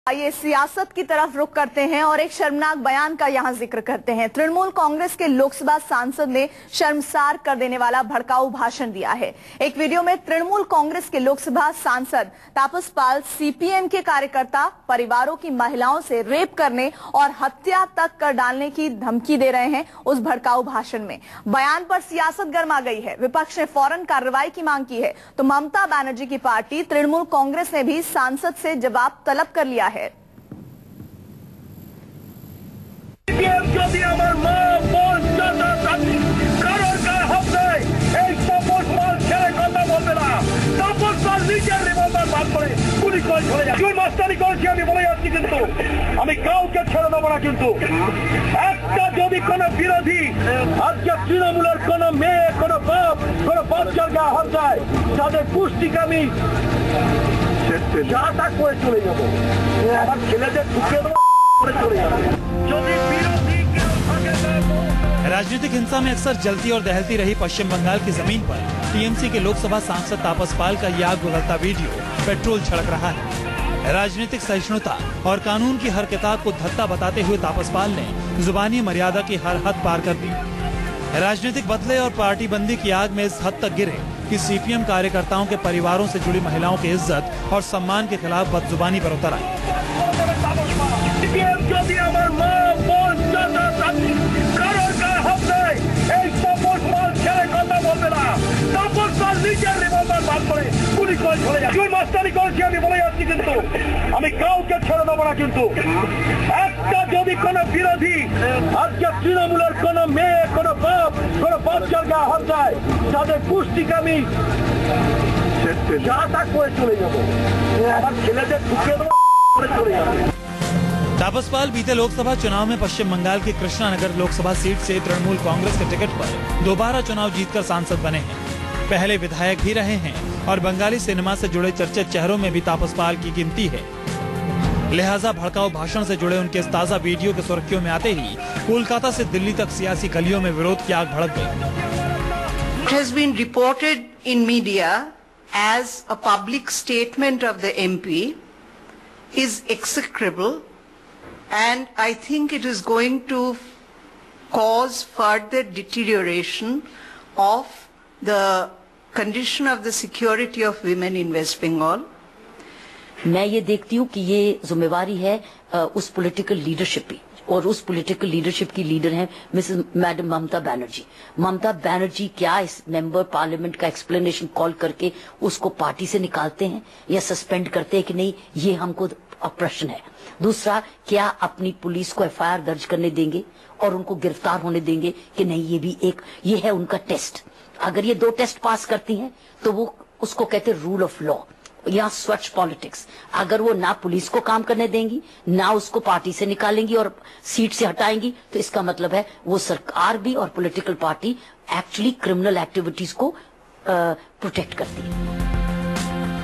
आइए सियासत की तरफ रुख करते हैं और एक शर्मनाक बयान का यहां जिक्र करते हैं। तृणमूल कांग्रेस के लोकसभा सांसद ने शर्मसार कर देने वाला भड़काऊ भाषण दिया है। एक वीडियो में तृणमूल कांग्रेस के लोकसभा सांसद तापस पाल सीपीएम के कार्यकर्ता परिवारों की महिलाओं से रेप करने और हत्या तक कर डालने की धमकी दे रहे हैं। उस भड़काऊ भाषण में बयान पर सियासत गर्मा गई है। विपक्ष ने फौरन कार्रवाई की मांग की है तो ममता बनर्जी की पार्टी तृणमूल कांग्रेस ने भी सांसद से जवाब तलब कर लिया है। যদি আমার মা বোন চাচা চাচি কারোর গায়ে হাত দেয় এই তাপস পাল ছেড়ে কথা বলবে না। তাপস পাল নিজের রিভলভার বার করে গুলি করে চলে যায়। চুল মাস্টারি করেছি আমি বলে যাচ্ছি, কিন্তু আমি কাউকে ছেড়ে দেবো না। কিন্তু একটা যদি কোনো বিরোধী আজকে তৃণমূলের কোনো মেয়ে কোনো বাপ কোনো বাচ্চার গায়ে হাত দেয় তাদের পুষ্টিকে আমি যা তা করে চলে যাবো। আমার ছেলেদের ঢুকে দেবো করে চলে যাবো। राजनीतिक हिंसा में अक्सर जलती और दहलती रही पश्चिम बंगाल की जमीन पर टीएमसी के लोकसभा सांसद तापस पाल का यह आग उगलता वीडियो पेट्रोल छिड़क रहा है। राजनीतिक सहिष्णुता और कानून की हर किताब को धत्ता बताते हुए तापस पाल ने जुबानी मर्यादा की हर हद पार कर दी। राजनीतिक बदले और पार्टी बंदी की आग में इस हद तक गिरे कि सीपीएम कार्यकर्ताओं के परिवारों से जुड़ी महिलाओं की इज्जत और सम्मान के खिलाफ बदजुबानी पर उतर आई। চুল মাস্টারি করেছি আমি বলে যাচ্ছি, কিন্তু আমি কাউকে ছেড়ে দেবো না। কিন্তু একটা যদি কোনো বিরোধী আজকে তৃণমূলের কোনো মেয়ে কোনো বাপ কোনো বাচ্চার গায়ে হাত দেয় তাদের পুষ্টিকে আমি যা তা করে চলে যাবো। আমার ছেলেদের ঢুকে দেবো করে চলে যাবো। तापस पाल बीते लोकसभा चुनाव में पश्चिम बंगाल की कृष्णानगर लोकसभा सीट से तृणमूल कांग्रेस के टिकट पर दोबारा चुनाव जीतकर सांसद बने हैं। पहले विधायक भी रहे हैं और बंगाली सिनेमा से जुड़े चर्चित चेहरों में भी तापस पाल की गिनती है। लिहाजा भड़काऊ भाषण से जुड़े उनके इस ताजा वीडियो के सुर्खियों में आते ही कोलकाता से दिल्ली तक सियासी गलियों में विरोध की आग भड़क गई। It has been reported in media as a public statement of the MP is execrable. And I think it is going to cause further deterioration of the condition of the security of women in West Bengal. मैं ये देखती हूँ कि ये जिम्मेवारी है उस political leadership की, और उस पॉलिटिकल लीडरशिप की लीडर हैं मिसेस मैडम ममता बनर्जी। ममता बनर्जी क्या इस मेंबर पार्लियामेंट का एक्सप्लेनेशन कॉल करके उसको पार्टी से निकालते हैं या सस्पेंड करते हैं कि नहीं, ये हमको प्रश्न है। दूसरा, क्या अपनी पुलिस को एफआईआर दर्ज करने देंगे और उनको गिरफ्तार होने देंगे कि नहीं, ये भी ये है उनका टेस्ट। अगर ये दो टेस्ट पास करती हैं तो वो उसको कहते हैं रूल ऑफ लॉ या स्वच्छ पॉलिटिक्स। अगर वो ना पुलिस को काम करने देंगी ना उसको पार्टी से निकालेंगी और सीट से हटाएंगी तो इसका मतलब है वो सरकार भी और political party actually criminal activities को प्रोटेक्ट करती है।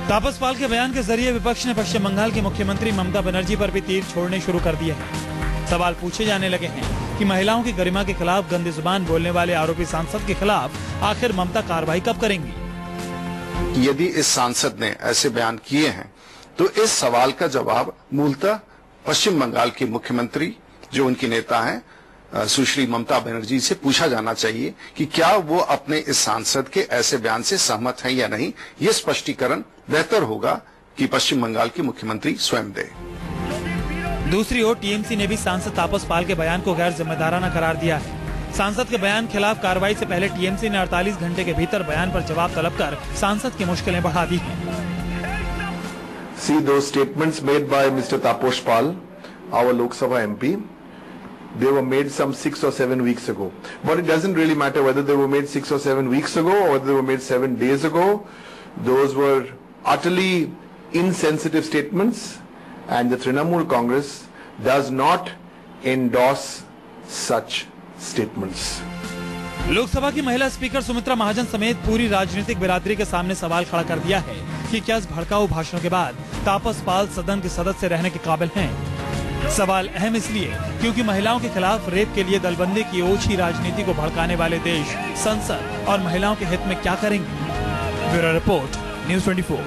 तापस पाल के बयान के जरिए विपक्ष ने पश्चिम बंगाल की मुख्यमंत्री ममता बनर्जी पर भी तीर छोड़ने शुरू कर दिए हैं। सवाल पूछे जाने लगे हैं कि महिलाओं की गरिमा के खिलाफ गंदी जुबान बोलने वाले आरोपी सांसद के खिलाफ आखिर ममता कार्रवाई कब करेंगी। यदि इस सांसद ने ऐसे बयान किए हैं तो इस सवाल का जवाब मूलतः पश्चिम बंगाल की मुख्यमंत्री जो उनकी नेता हैं सुश्री ममता बनर्जी से पूछा जाना चाहिए कि क्या वो अपने इस सांसद के ऐसे बयान से सहमत हैं या नहीं। ये स्पष्टीकरण बेहतर होगा कि पश्चिम बंगाल की मुख्यमंत्री स्वयं दे। दूसरी ओर टीएमसी ने भी सांसद तापस पाल के बयान को गैर जिम्मेदाराना करार दिया है। सांसद के बयान खिलाफ कार्रवाई से पहले टीएमसी ने 48 घंटे के भीतर बयान पर जवाब तलब कर सांसद की मुश्किलें बढ़ा दी हैं। See those statements made by Mr. Taposh Pal, our Lok Sabha MP. They were made some 6 or 7 weeks ago. But it doesn't really matter whether they were made 6 or 7 weeks ago or whether they were made 7 days ago. Those were utterly insensitive statements, and the Trinamool Congress does not endorse such statements. Lok Sabha की महिला speaker Sumitra Mahajan समेत पूरी राजनीतिक बिरादरी के सामने सवाल खड़ा कर दिया है कि क्या इस भड़काऊ भाषण के बाद तापस पाल सदन के सदस्य रहने के काबिल हैं। सवाल अहम इसलिए क्योंकि महिलाओं के खिलाफ रेप के लिए दलबंदी की ओछी राजनीति को भड़काने वाले देश संसद और महिलाओं के हित में क्या करेंगे। Bureau report, news 24।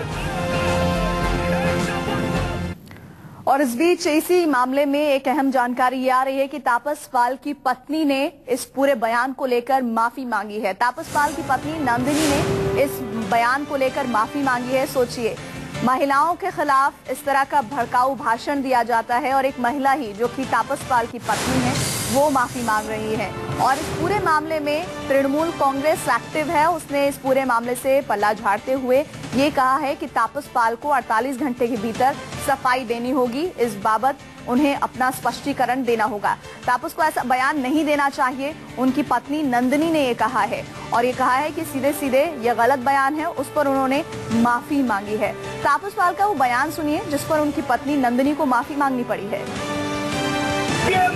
और इस बीच इसी मामले में एक अहम जानकारी ये आ रही है कि तापस पाल की पत्नी ने इस पूरे बयान को लेकर माफी मांगी है। तापस पाल की पत्नी नंदिनी ने इस बयान को लेकर माफी मांगी है। सोचिए, महिलाओं के खिलाफ इस तरह का भड़काऊ भाषण दिया जाता है और एक महिला ही जो कि तापस पाल की पत्नी है वो माफी मांग रही है। और इस पूरे मामले में तृणमूल कांग्रेस एक्टिव है। उसने इस पूरे मामले से पल्ला झाड़ते हुए ये कहा है कि तापस पाल को 48 घंटे के भीतर सफाई देनी होगी। इस बाबत उन्हें अपना स्पष्टीकरण देना होगा। तापस को ऐसा बयान नहीं देना चाहिए, उनकी पत्नी नंदिनी ने ये कहा है। और ये कहा है कि सीधे सीधे ये गलत बयान है, उस पर उन्होंने माफी मांगी है। तापस पाल का वो बयान सुनिए जिस पर उनकी पत्नी नंदिनी को माफी मांगनी पड़ी है।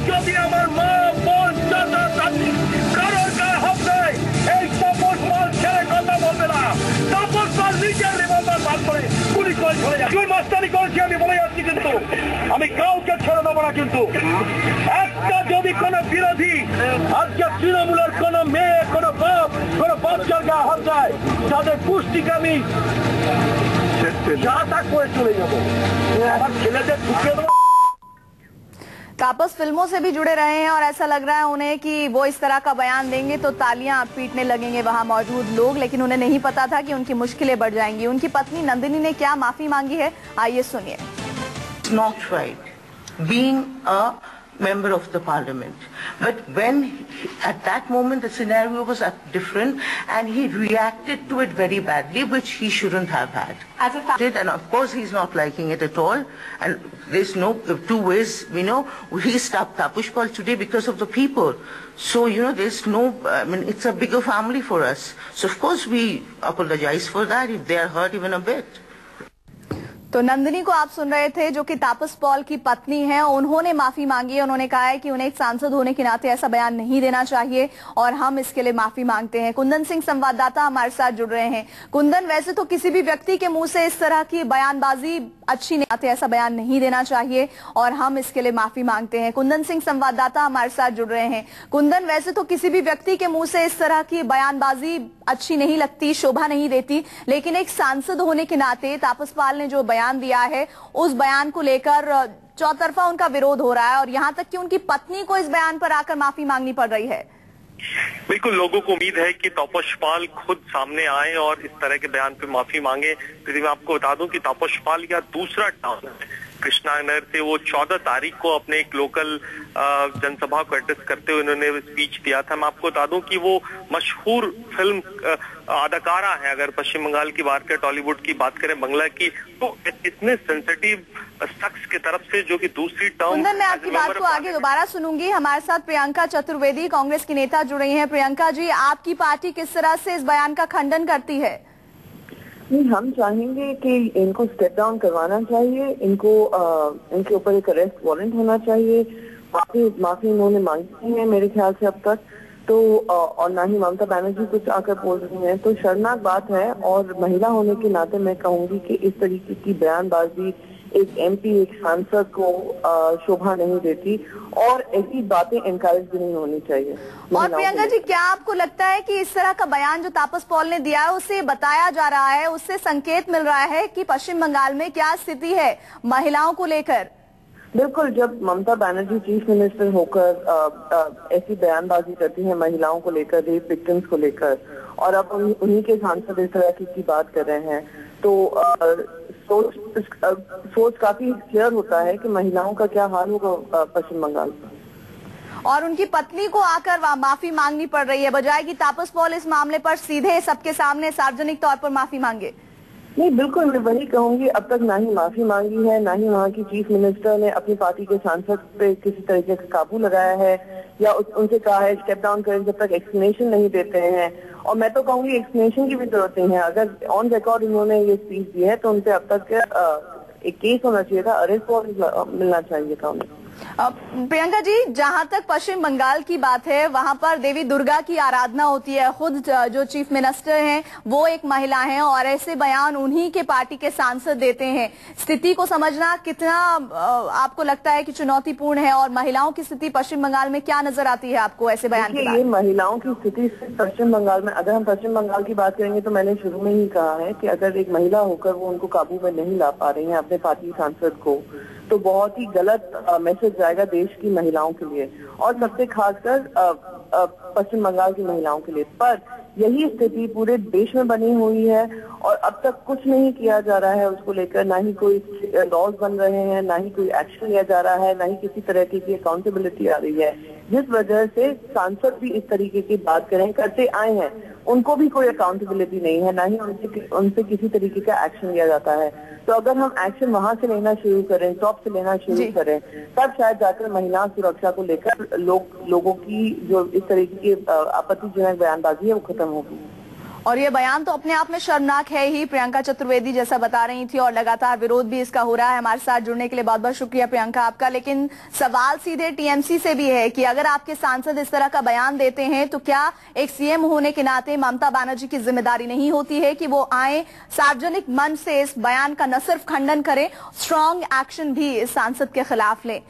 যদি আমার মা বোন চাচা চাচি কারোর গায়ে হাত দেয়, এই তাপস পাল ছেড়ে কথা বলবে না। তাপস পাল নিজের রিভলভার বার করে গুলি করে চলে যায়। তুই মাস্টারি করেছি আমি বলে যাচ্ছি, কিন্তু আমি কাউকে ছেড়ে দেবো না। কিন্তু একটা যদি কোনো বিরোধী আজকে তৃণমূলের কোনো মেয়ে, কোনো বাপ, কোনো বাচ্চার গায়ে হাত দেয়, তাদের পুষ্টিকে আমি যা তা করে চলে যাবো। আমার ছেলেদের ঢুকিয়ে দেবো। तापस फिल्मों से भी जुड़े रहे हैं और ऐसा लग रहा है उन्हें कि वो इस तरह का बयान देंगे तो तालियां पीटने लगेंगे वहां मौजूद लोग, लेकिन उन्हें नहीं पता था कि उनकी मुश्किलें बढ़ जाएंगी। उनकी पत्नी नंदिनी ने क्या माफी मांगी है, आइए सुनिए। It's not right being a member of the parliament, but when at that moment the scenario was different and he reacted to it very badly, which he shouldn't have had. And of course he's not liking it at all, and there's no two ways. He stopped Taposh Paul today because of the people, so there's no, I mean, it's a bigger family for us, so of course we apologize for that if they are hurt even a bit. तो नंदिनी को आप सुन रहे थे जो कि तापस पाल की पत्नी है। उन्होंने माफी मांगी है। उन्होंने कहा है कि उन्हें एक सांसद होने के नाते ऐसा बयान नहीं देना चाहिए और हम इसके लिए माफी मांगते हैं। कुंदन सिंह संवाददाता हमारे साथ जुड़ रहे हैं। कुंदन, वैसे तो किसी भी व्यक्ति के मुंह से इस तरह की बयानबाजी अच्छी नहीं आती, ऐसा बयान नहीं देना चाहिए और हम इसके लिए माफी मांगते हैं। कुंदन सिंह संवाददाता हमारे साथ जुड़ रहे हैं। कुंदन, वैसे तो किसी भी व्यक्ति के मुंह से इस तरह की बयानबाजी अच्छी नहीं लगती, शोभा नहीं देती, लेकिन एक सांसद होने के नाते तापस पाल ने जो बयान दिया है उस बयान को लेकर चौतरफा उनका विरोध हो रहा है और यहाँ तक कि उनकी पत्नी को इस बयान पर आकर माफी मांगनी पड़ रही है। बिल्कुल, लोगों को उम्मीद है कि तापस पाल खुद सामने आए और इस तरह के बयान पे माफी मांगे। तो मैं आपको बता दूं कि तापस पाल का दूसरा टाउन है कृष्णानगर से। वो 14 तारीख को अपने एक लोकल जनसभा को एड्रेस करते हुए उन्होंने स्पीच दिया था। मैं आपको बता दूं कि वो मशहूर फिल्म अदाकारा है। अगर पश्चिम बंगाल की बात करें, टॉलीवुड की बात करें, बंगला की, तो इतने सेंसिटिव शख्स की तरफ से जो कि दूसरी टर्म। मैं आपकी बात को आगे दोबारा सुनूंगी। हमारे साथ प्रियंका चतुर्वेदी कांग्रेस की नेता जुड़ रही हैं। प्रियंका जी, आपकी पार्टी किस तरह से इस बयान का खंडन करती है? नहीं, हम चाहेंगे कि इनको स्टेप डाउन करवाना चाहिए, इनके ऊपर एक अरेस्ट वारंट होना चाहिए। माफी इन्होंने मांगी है मेरे ख्याल से अब तक, तो और ना ही ममता बनर्जी कुछ आकर बोल रही हैं, तो शर्मनाक बात है। और महिला होने के नाते मैं कहूंगी कि इस तरीके की बयानबाजी एक एमपी, एक सांसद को शोभा नहीं देती और ऐसी बातें एनकरेज भी नहीं होनी चाहिए। और प्रियंका जी, क्या आपको लगता है कि इस तरह का बयान जो तापस पाल ने दिया है उससे बताया जा रहा है, उससे संकेत मिल रहा है कि पश्चिम बंगाल में क्या स्थिति है महिलाओं को लेकर? बिल्कुल, जब ममता बनर्जी चीफ मिनिस्टर होकर ऐसी बयानबाजी करती है महिलाओं को लेकर, रेप विक्टिम्स को लेकर, और अब उन्हीं के सांसद इस तरह की बात कर रहे हैं, तो सोच काफी क्लियर होता है कि महिलाओं का क्या हाल होगा पश्चिम बंगाल में। और उनकी पत्नी को आकर माफी मांगनी पड़ रही है, बजाय कि तापस पाल इस मामले पर सीधे सबके सामने सार्वजनिक तौर पर माफी मांगे। नहीं, बिल्कुल मैं वही कहूंगी, अब तक ना ही माफी मांगी है, ना ही वहाँ की चीफ मिनिस्टर ने अपनी पार्टी के सांसद पे किसी तरीके से काबू लगाया है या उनसे कहा है स्टेप डाउन करें, जब तक एक्सप्लेनेशन नहीं देते हैं। और मैं तो कहूंगी एक्सप्लेनेशन की भी जरूरत नहीं है। अगर ऑन रिकॉर्ड उन्होंने ये स्पीच दी है तो उनसे अब तक एक केस होना चाहिए था, अरेस्ट वारंट मिलना चाहिए था उन्हें। प्रियंका जी, जहां तक पश्चिम बंगाल की बात है वहां पर देवी दुर्गा की आराधना होती है। खुद जो चीफ मिनिस्टर हैं वो एक महिला हैं और ऐसे बयान उन्हीं के पार्टी के सांसद देते हैं। स्थिति को समझना कितना आपको लगता है कि चुनौतीपूर्ण है और महिलाओं की स्थिति पश्चिम बंगाल में क्या नजर आती है आपको ऐसे बयान के बाद? ये महिलाओं की स्थिति पश्चिम बंगाल में, अगर हम पश्चिम बंगाल की बात करेंगे तो मैंने शुरू में ही कहा है कि अगर एक महिला होकर वो उनको काबू में नहीं ला पा रही है अपने पार्टी सांसद को, तो बहुत ही गलत मैसेज जाएगा देश की महिलाओं के लिए और सबसे खासकर पश्चिम बंगाल की महिलाओं के लिए। पर यही स्थिति पूरे देश में बनी हुई है और अब तक कुछ नहीं किया जा रहा है उसको लेकर, ना ही कोई लॉज बन रहे हैं, ना ही कोई एक्शन लिया जा रहा है, ना ही किसी तरह की अकाउंटेबिलिटी आ रही है, जिस वजह से सांसद भी इस तरीके की बात करते आए हैं, उनको भी कोई अकाउंटेबिलिटी नहीं है, ना ही उनसे किसी तरीके का एक्शन लिया जाता है। तो अगर हम एक्शन वहां से लेना शुरू करें, टॉप से लेना शुरू करें, तब शायद जाकर महिला सुरक्षा को लेकर लोगों की जो इस तरीके की आपत्तिजनक बयानबाजी है वो खत्म होगी। और ये बयान तो अपने आप में शर्मनाक है ही, प्रियंका चतुर्वेदी जैसा बता रही थी, और लगातार विरोध भी इसका हो रहा है। हमारे साथ जुड़ने के लिए बहुत बहुत शुक्रिया प्रियंका आपका। लेकिन सवाल सीधे टीएमसी से भी है कि अगर आपके सांसद इस तरह का बयान देते हैं तो क्या एक सीएम होने के नाते ममता बनर्जी की जिम्मेदारी नहीं होती है कि वो आए, सार्वजनिक मंच से इस बयान का न सिर्फ खंडन करें, स्ट्रॉन्ग एक्शन भी इस सांसद के खिलाफ लें।